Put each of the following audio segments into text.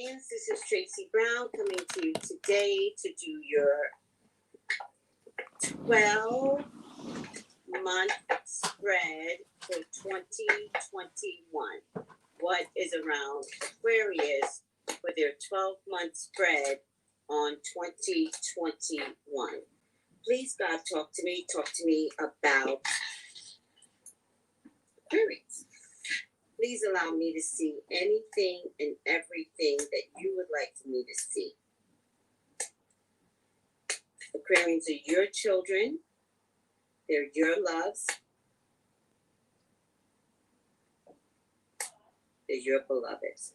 This is Tracey Brown coming to you today to do your 12-month spread for 2021. What is around Aquarius for their 12-month spread on 2021? Please, God, talk to me about Aquarius. Please allow me to see anything and everything that you would like for me to see. Aquarians are your children. They're your loves. They're your beloveds.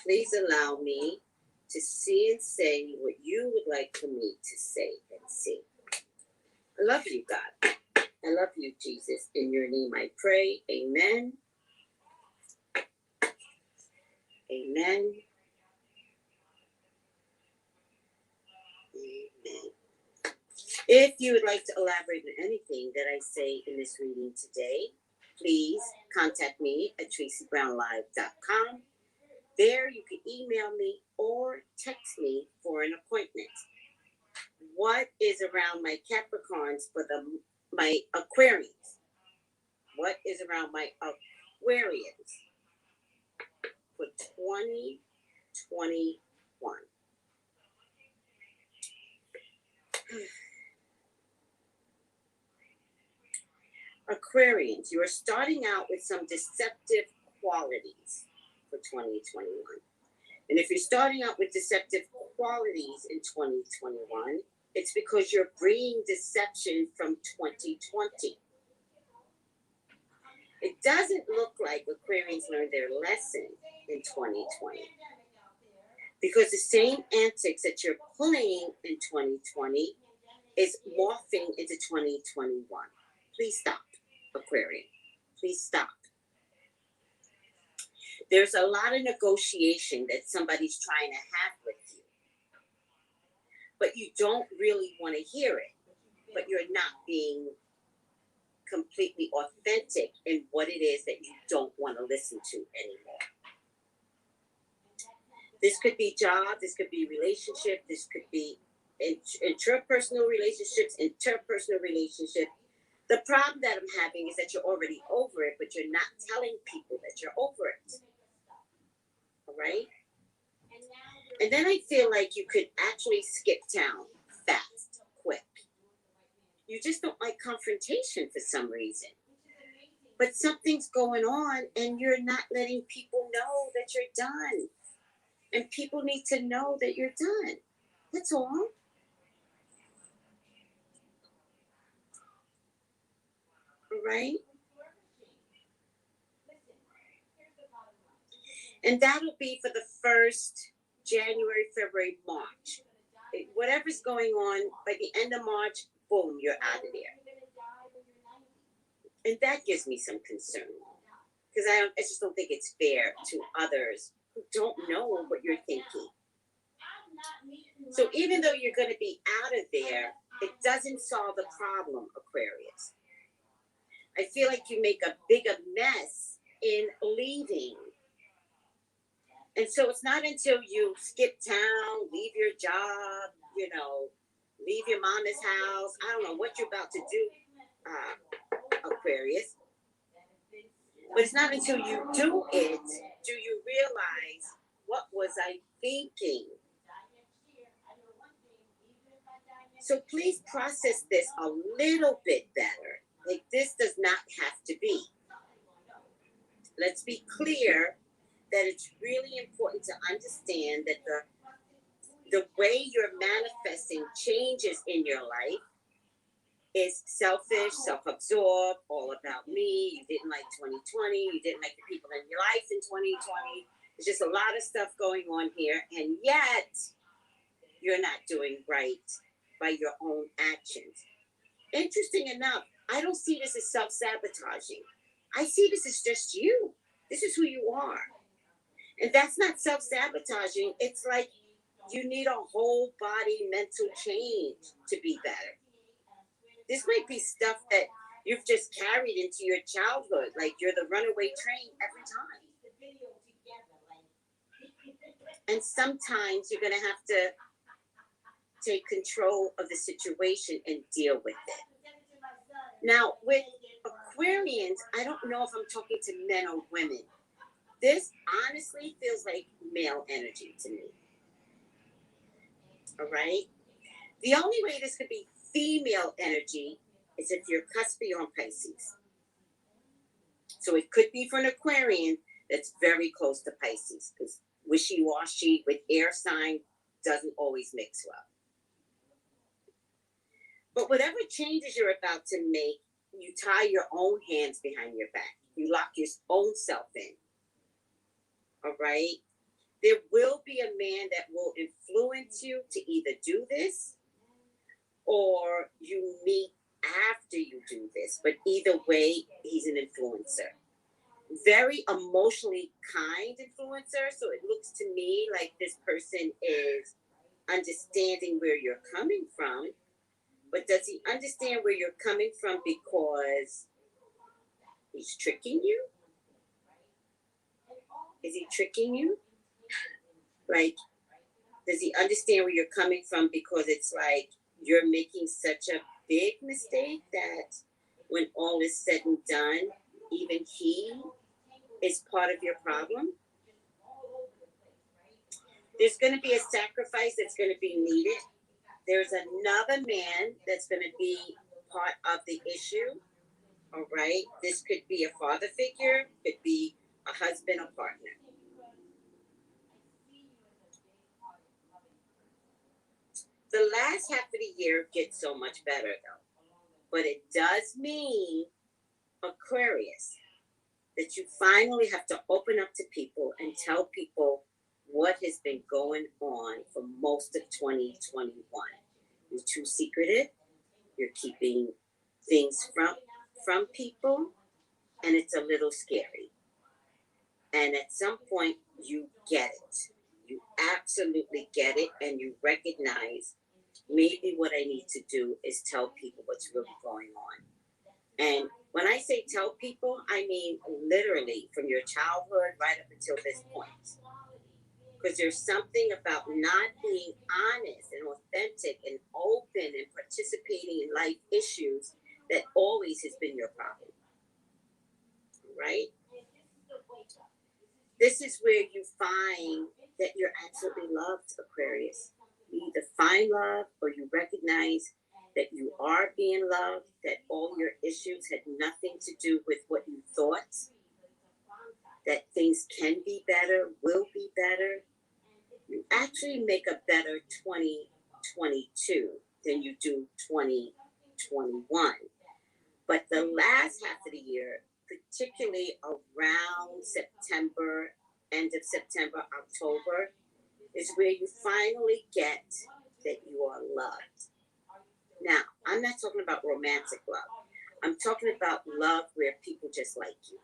Please allow me to see and say what you would like for me to say and see. I love you, God. I love you, Jesus. In your name I pray. Amen. Amen. Amen. If you would like to elaborate on anything that I say in this reading today, please contact me at TraceyBrownlive.com. There you can email me or text me for an appointment. What is around my Capricorns for my Aquarians? What is around my Aquarians for 2021? Aquarians, you are starting out with some deceptive qualities for 2021. And if you're starting out with deceptive qualities in 2021, it's because you're bringing deception from 2020. It doesn't look like Aquarians learned their lesson in 2020. Because the same antics that you're pulling in 2020 is morphing into 2021. Please stop, Aquarian. Please stop. There's a lot of negotiation that somebody's trying to have with you. But you don't really want to hear it. But you're not being completely authentic in what it is that you don't want to listen to anymore. This could be job, this could be relationship, this could be intrapersonal relationships, interpersonal relationship. The problem that I'm having is that you're already over it, but you're not telling people that you're over it. All right? And then I feel like you could actually skip town fast, quick. You just don't like confrontation for some reason. But something's going on and you're not letting people know that you're done. And people need to know that you're done. That's all. All right? And that'll be for the first January, February, March. Whatever's going on, by the end of March, boom, you're out of there. And that gives me some concern. Because I just don't think it's fair to others who don't know what you're thinking. So even though you're going to be out of there, it doesn't solve the problem, Aquarius. I feel like you make a bigger mess in leaving. And so it's not until you skip town, leave your job, leave your mama's house. I don't know what you're about to do, Aquarius. But it's not until you do it, do you realize, what was I thinking? So please process this a little bit better. Like, this does not have to be. Let's be clear that it's really important to understand that the way you're manifesting changes in your life is selfish, self-absorbed, all about me. You didn't like 2020. You didn't like the people in your life in 2020. There's just a lot of stuff going on here. And yet, you're not doing right by your own actions. Interesting enough, I don't see this as self-sabotaging. I see this as just you. This is who you are. And that's not self-sabotaging. It's like you need a whole body mental change to be better. This might be stuff that you've just carried into your childhood. Like you're the runaway train every time. And sometimes you're going to have to take control of the situation and deal with it. Now, with Aquarians, I don't know if I'm talking to men or women. This honestly feels like male energy to me. All right? The only way this could be female energy is if you're cuspy on Pisces. So it could be for an Aquarian that's very close to Pisces, because wishy-washy with air sign doesn't always mix well. But whatever changes you're about to make, you tie your own hands behind your back. You lock your own self in. All right? There will be a man that will influence you to either do this or you meet after you do this. But either way, he's an influencer. Very emotionally kind influencer. So it looks to me like this person is understanding where you're coming from. But does he understand where you're coming from because he's tricking you? Is he tricking you? Like, does he understand where you're coming from because it's like you're making such a big mistake that when all is said and done, even he is part of your problem? There's going to be a sacrifice that's going to be needed. There's another man that's going to be part of the issue. All right. This could be a father figure, could be a husband or partner. The last half of the year gets so much better though. But it does mean, Aquarius, that you finally have to open up to people and tell people what has been going on for most of 2021. You're too secretive. You're keeping things from people, and it's a little scary. And at some point, you get it. You absolutely get it, and you recognize maybe what I need to do is tell people what's really going on. And when I say tell people, I mean literally from your childhood right up until this point. Because there's something about not being honest and authentic and open and participating in life issues that always has been your problem. Right? This is where you find that you're absolutely loved, Aquarius. You either find love or you recognize that you are being loved, that all your issues had nothing to do with what you thought, that things can be better, will be better. You actually make a better 2022 than you do 2021. But the last half of the year, particularly around September, end of September, October, is where you finally get that you are loved. Now, I'm not talking about romantic love. I'm talking about love where people just like you.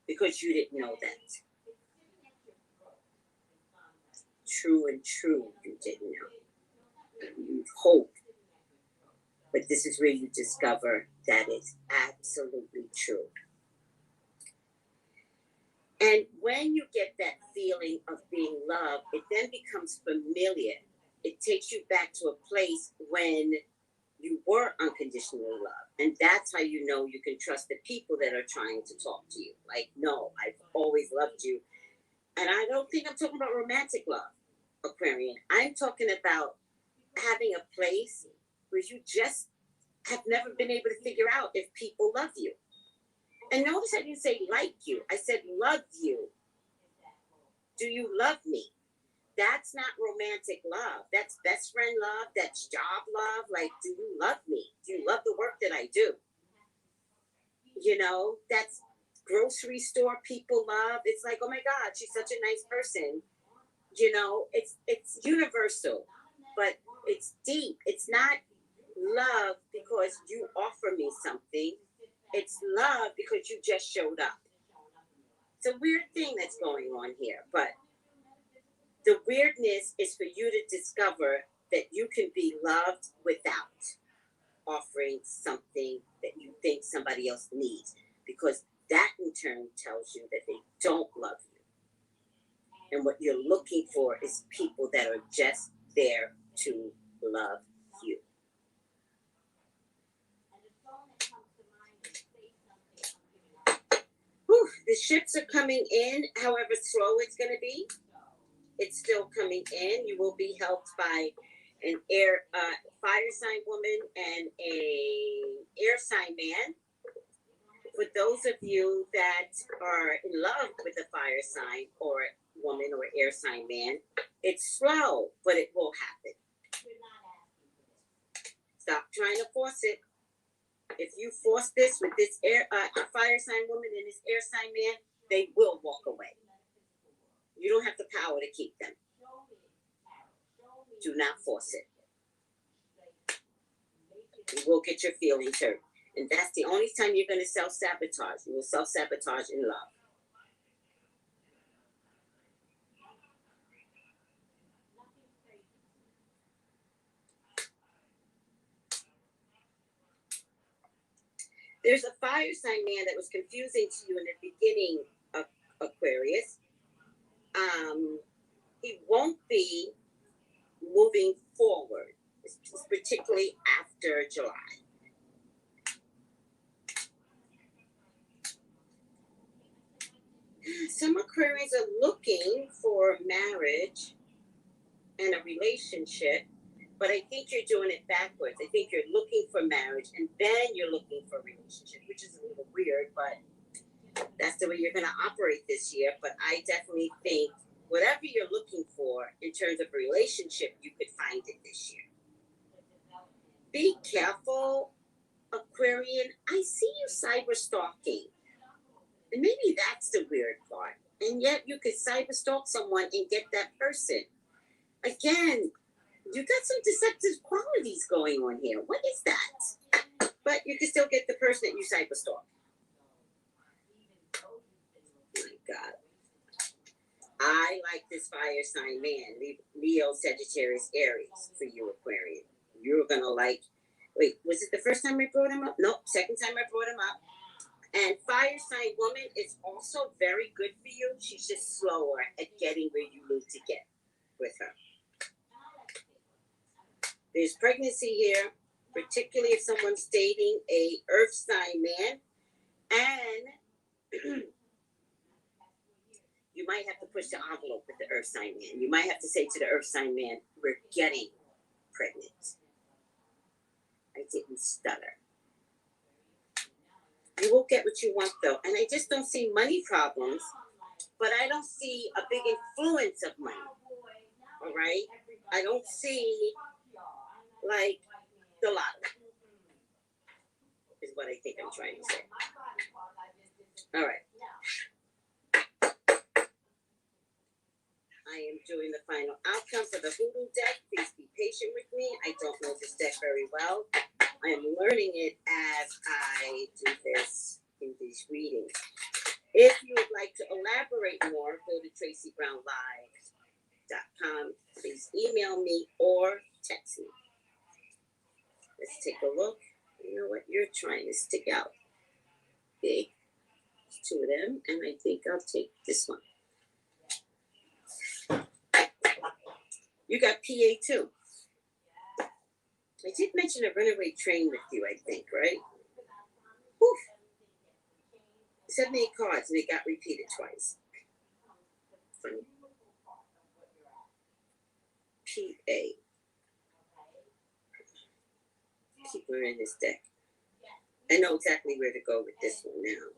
Because you didn't know that. True and true, you didn't know. You hope. But this is where you discover that it's absolutely true. And when you get that feeling of being loved, it then becomes familiar. It takes you back to a place when you were unconditionally loved. And that's how you know you can trust the people that are trying to talk to you. Like, no, I've always loved you. And I don't think I'm talking about romantic love, Aquarian. I'm talking about having a place where you just have never been able to figure out if people love you. And notice I didn't say like you. I said love you. Do you love me? That's not romantic love. That's best friend love. That's job love. Like, do you love me? Do you love the work that I do? You know, that's grocery store people love. It's like, oh my God, she's such a nice person. You know, it's universal, but it's deep. It's not love because you offer me something. It's love because you just showed up. It's a weird thing that's going on here, but the weirdness is for you to discover that you can be loved without. offering something that you think somebody else needs, because that in turn tells you that they don't love you. And what you're looking for is people that are just there to love you. Whew, the ships are coming in, however slow it's going to be. It's still coming in. You will be helped by an fire sign woman and a air sign man. For those of you that are in love with a fire sign or woman or air sign man, it's slow, but it will happen. Stop trying to force it. If you force this with this fire sign woman and this air sign man, they will walk away. You don't have the power to keep them. Do not force it. You will get your feelings hurt. And that's the only time you're going to self-sabotage. You will self-sabotage in love. There's a fire sign man that was confusing to you in the beginning of Aquarius. He won't be moving forward, particularly after July. Some Aquarians are looking for marriage and a relationship, but I think you're doing it backwards. I think you're looking for marriage and then you're looking for a relationship, which is a little weird, but that's the way you're going to operate this year. But I definitely think whatever you're looking for in terms of a relationship, you could find it this year. Be careful, Aquarian. I see you cyber stalking. And maybe that's the weird part. And yet you could cyber stalk someone and get that person. Again, you got some deceptive qualities going on here. What is that? But you can still get the person that you cyber stalk. My God. I like this fire sign man. Leo, Sagittarius, Aries for you, Aquarian. You're going to like... Wait, was it the first time I brought him up? Nope, second time I brought him up. And fire sign woman is also very good for you. She's just slower at getting where you need to get with her. There's pregnancy here, particularly if someone's dating a earth sign man. And you might have to push the envelope with the earth sign man. You might have to say to the earth sign man, we're getting pregnant. I didn't stutter. You will get what you want, though. And I just don't see money problems, but I don't see a big influence of money. All right? I don't see, like, the lottery, is what I think I'm trying to say. All right. I am doing the final outcome for the Hoodoo deck. Please be patient with me. I don't know this deck very well. I am learning it as I do this in these readings. If you would like to elaborate more, go to TraceyBrownlive.com. Please email me or text me. Let's take a look. You know what? You're trying to stick out big. There's two of them, and I think I'll take this one. You got PA too. I did mention a runaway train with you, I think, right? Whew. 78 cards, and they got repeated twice. Funny. PA. Keep learning this deck. I know exactly where to go with this one now.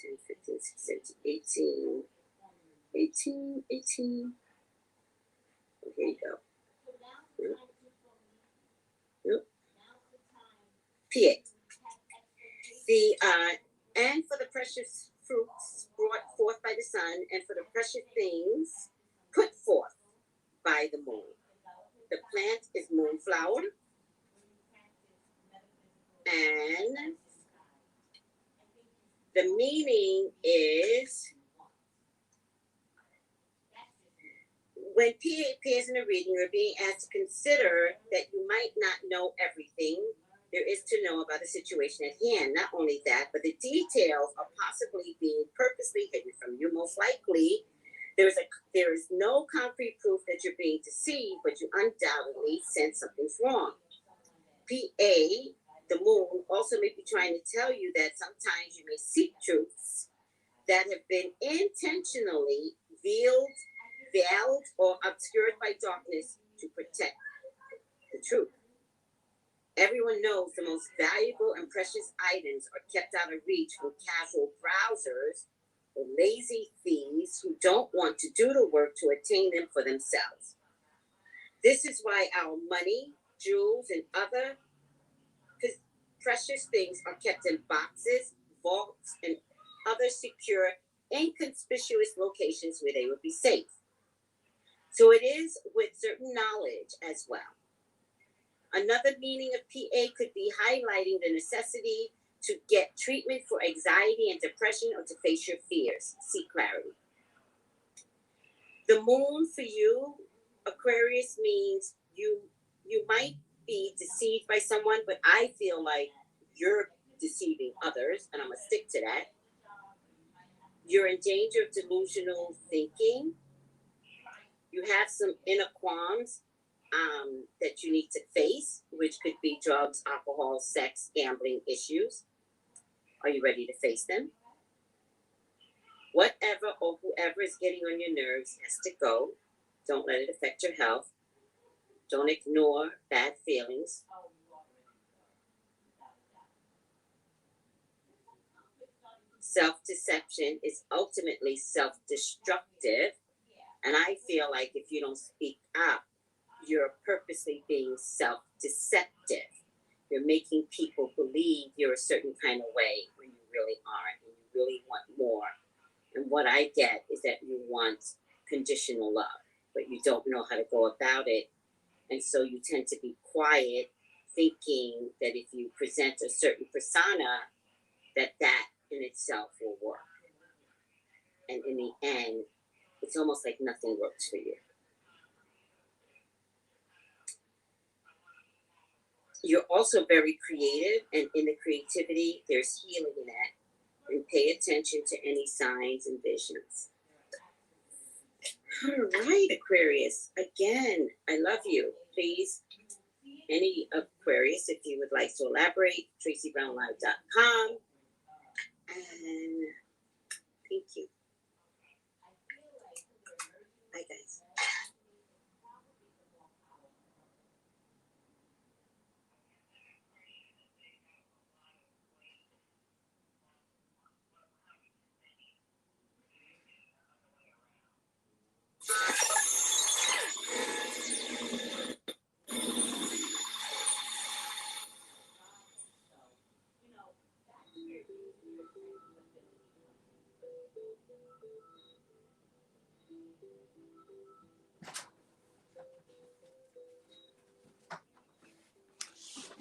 10, 15, 16, 17, 18. 18. Oh, here you go. Yep. PA. The and for the precious fruits brought forth by the sun, and for the precious things put forth by the moon. The plant is moonflower, and the meaning is When PA appears in a reading, you're being asked to consider that you might not know everything there is to know about the situation at hand. Not only that, but the details are possibly being purposely hidden from you. Most likely, there is no concrete proof that you're being deceived, but you undoubtedly sense something's wrong. PA, the moon, also may be trying to tell you that sometimes you may seek truths that have been intentionally veiled or obscured by darkness to protect the truth. Everyone knows the most valuable and precious items are kept out of reach from casual browsers or lazy thieves who don't want to do the work to attain them for themselves. This is why our money, jewels, and other precious things are kept in boxes, vaults, and other secure, inconspicuous locations where they would be safe. So it is with certain knowledge as well. Another meaning of PA could be highlighting the necessity to get treatment for anxiety and depression or to face your fears. Seek clarity. The moon for you, Aquarius, means you might be deceived by someone, but I feel like you're deceiving others, and I'm going to stick to that. You're in danger of delusional thinking. You have some inner qualms that you need to face, which could be drugs, alcohol, sex, gambling issues. Are you ready to face them? Whatever or whoever is getting on your nerves has to go. Don't let it affect your health. Don't ignore bad feelings. Self-deception is ultimately self-destructive. And I feel like if you don't speak up, you're purposely being self-deceptive. You're making people believe you're a certain kind of way when you really aren't, and you really want more. And what I get is that you want conditional love, but you don't know how to go about it. And so you tend to be quiet, thinking that if you present a certain persona, that in itself will work. And in the end, it's almost like nothing works for you. You're also very creative, and in the creativity, there's healing in that. And pay attention to any signs and visions. All right, Aquarius. Again, I love you. Please, any Aquarius, if you would like to elaborate, TraceyBrownlive.com. And thank you. Bye, guys.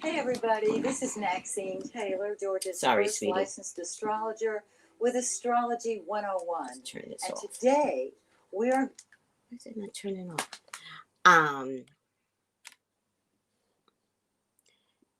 Hey everybody, this is Maxine Taylor, Georgia's first sweetie. licensed astrologer with Astrology 101. Turn this And off. today we are... Why is it not turning off?